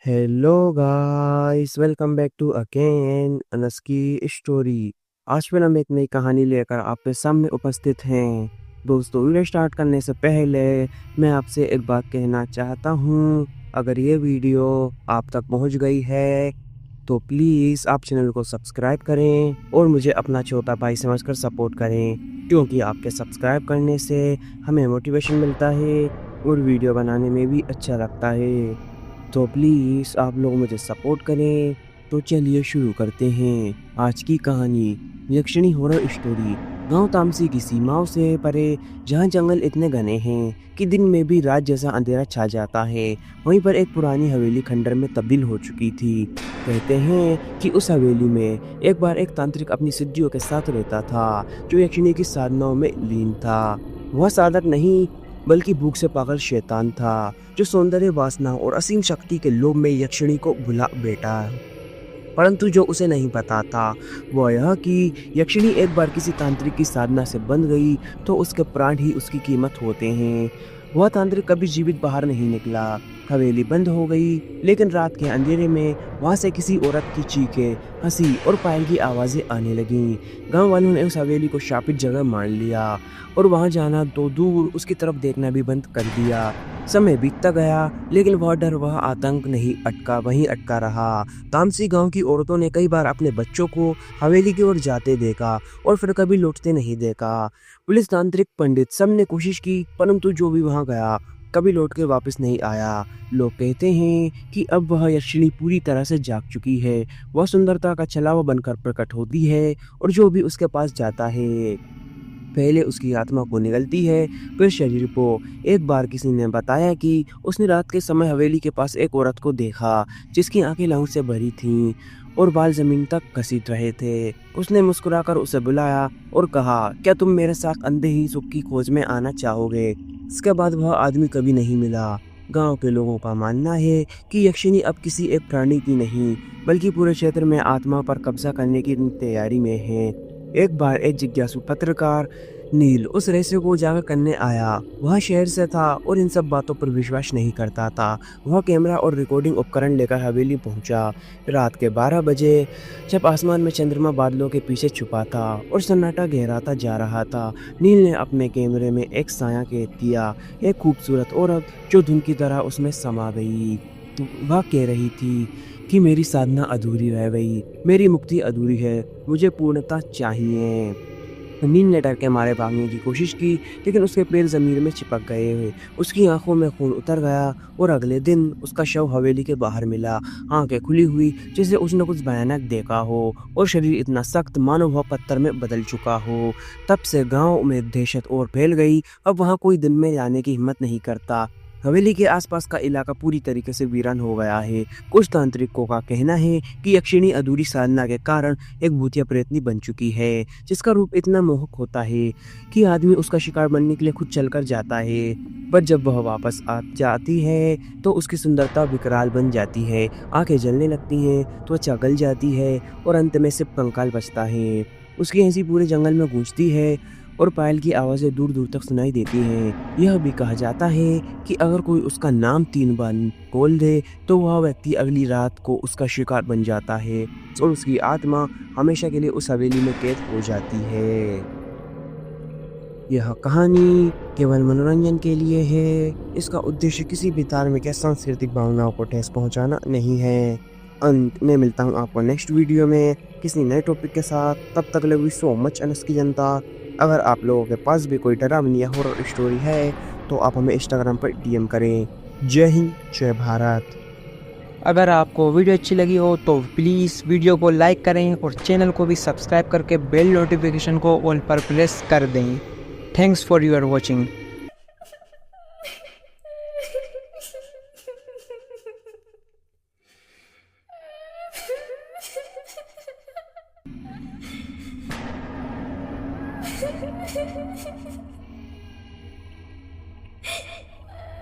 Hello guys, welcome back to again Anas की story. आज फिर हम एक नई कहानी लेकर आपके सामने उपस्थित हैं। दोस्तों, वीडियो स्टार्ट करने से पहले मैं आपसे एक बात कहना चाहता हूँ। अगर ये वीडियो आप तक पहुँच गई है तो प्लीज़ आप चैनल को सब्सक्राइब करें और मुझे अपना छोटा भाई समझकर सपोर्ट करें, क्योंकि आपके सब्सक्राइब करने से हमें मोटिवेशन मिलता है और वीडियो बनाने में भी अच्छा लगता है। तो प्लीज़ आप लोग मुझे सपोर्ट करें। तो चलिए शुरू करते हैं आज की कहानी। यक्षिणी हॉरर स्टोरी। गांव तामसी की सीमाओं से परे, जहां जंगल इतने घने हैं कि दिन में भी रात जैसा अंधेरा छा जाता है, वहीं पर एक पुरानी हवेली खंडर में तब्दील हो चुकी थी। कहते हैं कि उस हवेली में एक बार एक तांत्रिक अपनी सिद्धियों के साथ रहता था, जो यक्षिणी की साधनाओं में लीन था। वह साधक नहीं, बल्कि भूख से पागल शैतान था, जो सौंदर्य वासना और असीम शक्ति के लोभ में यक्षिणी को भुला बैठा। परंतु जो उसे नहीं पता था वह यह कि यक्षिणी एक बार किसी तांत्रिक की साधना से बंध गई तो उसके प्राण ही उसकी कीमत होते हैं। वह तांत्रिक कभी जीवित बाहर नहीं निकला। हवेली बंद हो गई, लेकिन रात के अंधेरे में वहां से किसी औरत की चीखें, हंसी और पायल की आवाजें आने लगीं। गांव वालों ने उस हवेली को शापित जगह मान लिया और वहां जाना तो दूर, उसकी तरफ देखना भी बंद कर दिया। समय बीतता गया, लेकिन वह डर, वह आतंक नहीं अटका, वहीं अटका रहा। तामसी गांव की औरतों ने कई बार अपने बच्चों को हवेली की ओर जाते देखा और फिर कभी लौटते नहीं देखा। पुलिस, तांत्रिक, पंडित, सब ने कोशिश की, परंतु जो भी वहां गया कभी लौट के वापस नहीं आया। लोग कहते हैं कि अब वह यक्षिणी पूरी तरह से जाग चुकी है। वह सुंदरता का छलावा बनकर प्रकट होती है और जो भी उसके पास जाता है, पहले उसकी आत्मा को निगलती है, फिर शरीर को। एक बार किसी ने बताया कि उसने रात के समय हवेली के पास एक औरत को देखा, जिसकी आंखें लहू से भरी थीं और बाल जमीन तक घसीट रहे थे। उसने मुस्कुराकर उसे बुलाया और कहा, क्या तुम मेरे साथ अंधे ही सुख की खोज में आना चाहोगे? इसके बाद वह आदमी कभी नहीं मिला। गांव के लोगों का मानना है कि यक्षिणी अब किसी एक प्राणी की नहीं, बल्कि पूरे क्षेत्र में आत्मा पर कब्जा करने की तैयारी में है। एक बार एक जिज्ञासु पत्रकार नील उस रहस्य को उजागर करने आया। वह शहर से था और इन सब बातों पर विश्वास नहीं करता था। वह कैमरा और रिकॉर्डिंग उपकरण लेकर हवेली पहुंचा। रात के 12 बजे, जब आसमान में चंद्रमा बादलों के पीछे छुपा था और सन्नाटा गहराता जा रहा था, नील ने अपने कैमरे में एक साया कैद किया। एक खूबसूरत औरत जो धुन की तरह उसमें समा गई। तो वह कह रही थी कि मेरी साधना अधूरी रह गई, मेरी मुक्ति अधूरी है, मुझे पूर्णता चाहिए। नील ने डर के मारे भागने की कोशिश की, लेकिन उसके पैर जमीन में चिपक गए। उसकी आंखों में खून उतर गया और अगले दिन उसका शव हवेली के बाहर मिला, आंखें खुली हुई जैसे उसने कुछ भयानक देखा हो, और शरीर इतना सख्त मानो वह पत्थर में बदल चुका हो। तब से गांव में दहशत और फैल गई। अब वहां कोई दिन में जाने की हिम्मत नहीं करता। हवेली के आसपास का इलाका पूरी तरीके से वीरान हो गया है। कुछ तांत्रिकों का कहना है कि यक्षिणी अधूरी साधना के कारण एक भूतिया प्रेतनी बन चुकी है, जिसका रूप इतना मोहक होता है कि आदमी उसका शिकार बनने के लिए खुद चलकर जाता है। पर जब वह वापस आ जाती है तो उसकी सुंदरता विकराल बन जाती है। आंखें जलने लगती हैं, त्वचा गल जाती है और अंत में सिर्फ कंकाल बचता है। उसकी हंसी पूरे जंगल में गूंजती है और पायल की आवाज़ें दूर दूर तक सुनाई देती हैं। यह भी कहा जाता है कि अगर कोई उसका नाम 3 बार बोल दे तो वह व्यक्ति अगली रात को उसका शिकार बन जाता है और उसकी आत्मा हमेशा के लिए उस हवेली में कैद हो जाती है। यह कहानी केवल मनोरंजन के लिए है। इसका उद्देश्य किसी भी धार्मिक या सांस्कृतिक भावनाओं को ठेस पहुंचाना नहीं है। अंत में मिलता हूं आपको नेक्स्ट वीडियो में किसी नए टॉपिक के साथ। तब तक love you so much Anas की जनता। अगर आप लोगों के पास भी कोई डरावनी या हॉरर स्टोरी है तो आप हमें इंस्टाग्राम पर डीएम करें। जय हिंद, जय भारत। अगर आपको वीडियो अच्छी लगी हो तो प्लीज़ वीडियो को लाइक करें और चैनल को भी सब्सक्राइब करके बेल नोटिफिकेशन को ऑल पर प्रेस कर दें। Thanks for your watching.